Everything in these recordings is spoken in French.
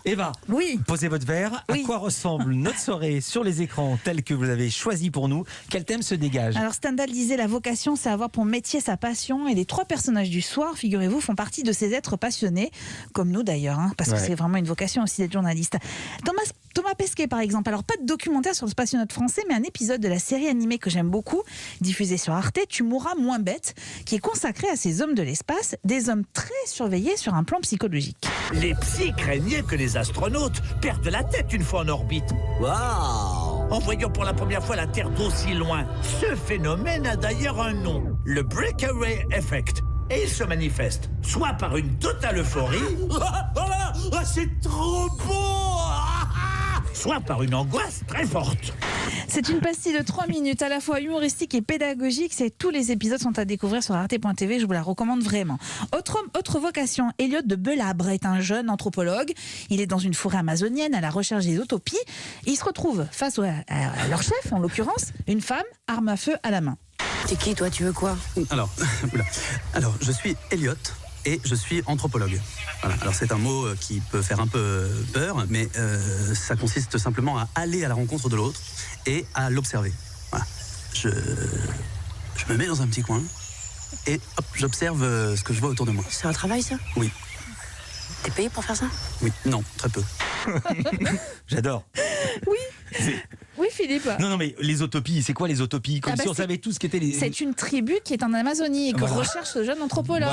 Eva, Oui. posez votre verre. Oui. À quoi ressemble notre soirée sur les écrans tels que vous avez choisi pour nous? Quel thème se dégage? Alors Stendhal disait la vocation, c'est avoir pour métier sa passion. Et les 3 personnages du soir, figurez-vous, font partie de ces êtres passionnés, comme nous d'ailleurs, parce que Ouais. c'est vraiment une vocation aussi d'être journaliste. Thomas Pesquet par exemple. Alors pas de documentaire sur le spationaute français, mais un épisode de la série animée que j'aime beaucoup, diffusée sur Arte, Tu mourras moins bête, qui est consacré à ces hommes de l'espace, des hommes très surveillés sur un plan psychologique. Les psys craignaient que les astronautes perdent la tête une fois en orbite. Waouh! En voyant pour la première fois la Terre d'aussi loin. Ce phénomène a d'ailleurs un nom, le Breakaway Effect. Et il se manifeste soit par une totale euphorie, c'est trop beau, soit par une angoisse très forte. C'est une pastille de 3 minutes, à la fois humoristique et pédagogique. Tous les épisodes sont à découvrir sur arte.tv, je vous la recommande vraiment. Autre vocation, Elliot de Belabre est un jeune anthropologue. Il est dans une forêt amazonienne à la recherche des utopies. Il se retrouve face à leur chef, en l'occurrence, une femme, arme à feu à la main. T'es qui, toi? Tu veux quoi? Alors, je suis Elliot et je suis anthropologue. Voilà. Alors, c'est un mot qui peut faire un peu peur, mais ça consiste simplement à aller à la rencontre de l'autre et à l'observer. Voilà. Je me mets dans un petit coin et hop, j'observe ce que je vois autour de moi. C'est un travail, ça? Oui. T'es payé pour faire ça? Oui, non, très peu. J'adore. Oui, Philippe. Non, mais les utopies, c'est quoi les utopies? Comme si on savait tous ce qu'étaient les... C'est une tribu qui est en Amazonie et que recherche ce jeune anthropologue.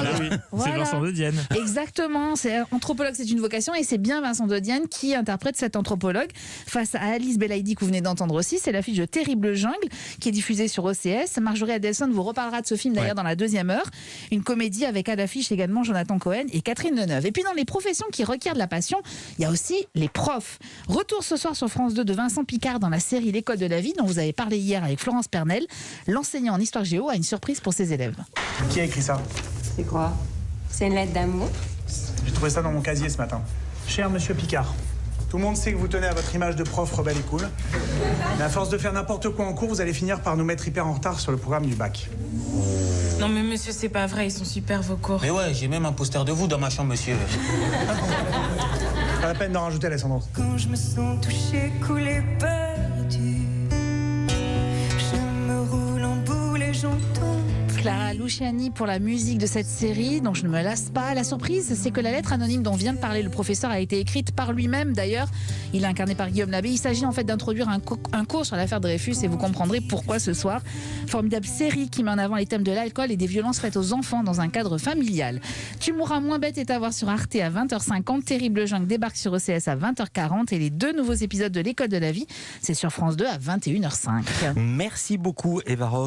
C'est Vincent de Dienne. Exactement, anthropologue, c'est une vocation et c'est bien Vincent de Dienne qui interprète cet anthropologue face à Alice Belaïdi que vous venez d'entendre aussi. C'est l'affiche de Terrible Jungle qui est diffusée sur OCS. Marjorie Adelson vous reparlera de ce film d'ailleurs dans la 2e heure. Une comédie avec à l'affiche également Jonathan Cohen et Catherine Deneuve. Et puis dans les professions qui requièrent de la passion, il y a aussi les profs. Retour ce soir sur France 2 de Vincent Picard dans la série L'école de la vie dont vous avez parlé hier avec Florence Pernel. L'enseignant en histoire géo a une surprise pour ses élèves. Qui a écrit ça? C'est quoi? C'est une lettre d'amour? J'ai trouvé ça dans mon casier ce matin. Cher monsieur Picard, tout le monde sait que vous tenez à votre image de prof rebelle et cool. Mais à force de faire n'importe quoi en cours, vous allez finir par nous mettre hyper en retard sur le programme du bac. Non mais monsieur, c'est pas vrai, ils sont super vos cours. Mais ouais, j'ai même un poster de vous dans ma chambre, monsieur. Pas la peine d'en rajouter, Alessandro. Quand je me sens touchée, coulée, perdue, je me roule en boule et j'entends. Clara Luciani pour la musique de cette série dont je ne me lasse pas. La surprise, c'est que la lettre anonyme dont vient de parler le professeur a été écrite par lui-même. D'ailleurs, il est incarné par Guillaume Labbé. Il s'agit en fait d'introduire un cours sur l'affaire Dreyfus et vous comprendrez pourquoi ce soir. Formidable série qui met en avant les thèmes de l'alcool et des violences faites aux enfants dans un cadre familial. Tu mourras moins bête est à voir sur Arte à 20h50. Terrible Jungle débarque sur OCS à 20h40 et les 2 nouveaux épisodes de l'École de la vie, c'est sur France 2 à 21h05. Merci beaucoup, Eva Rock.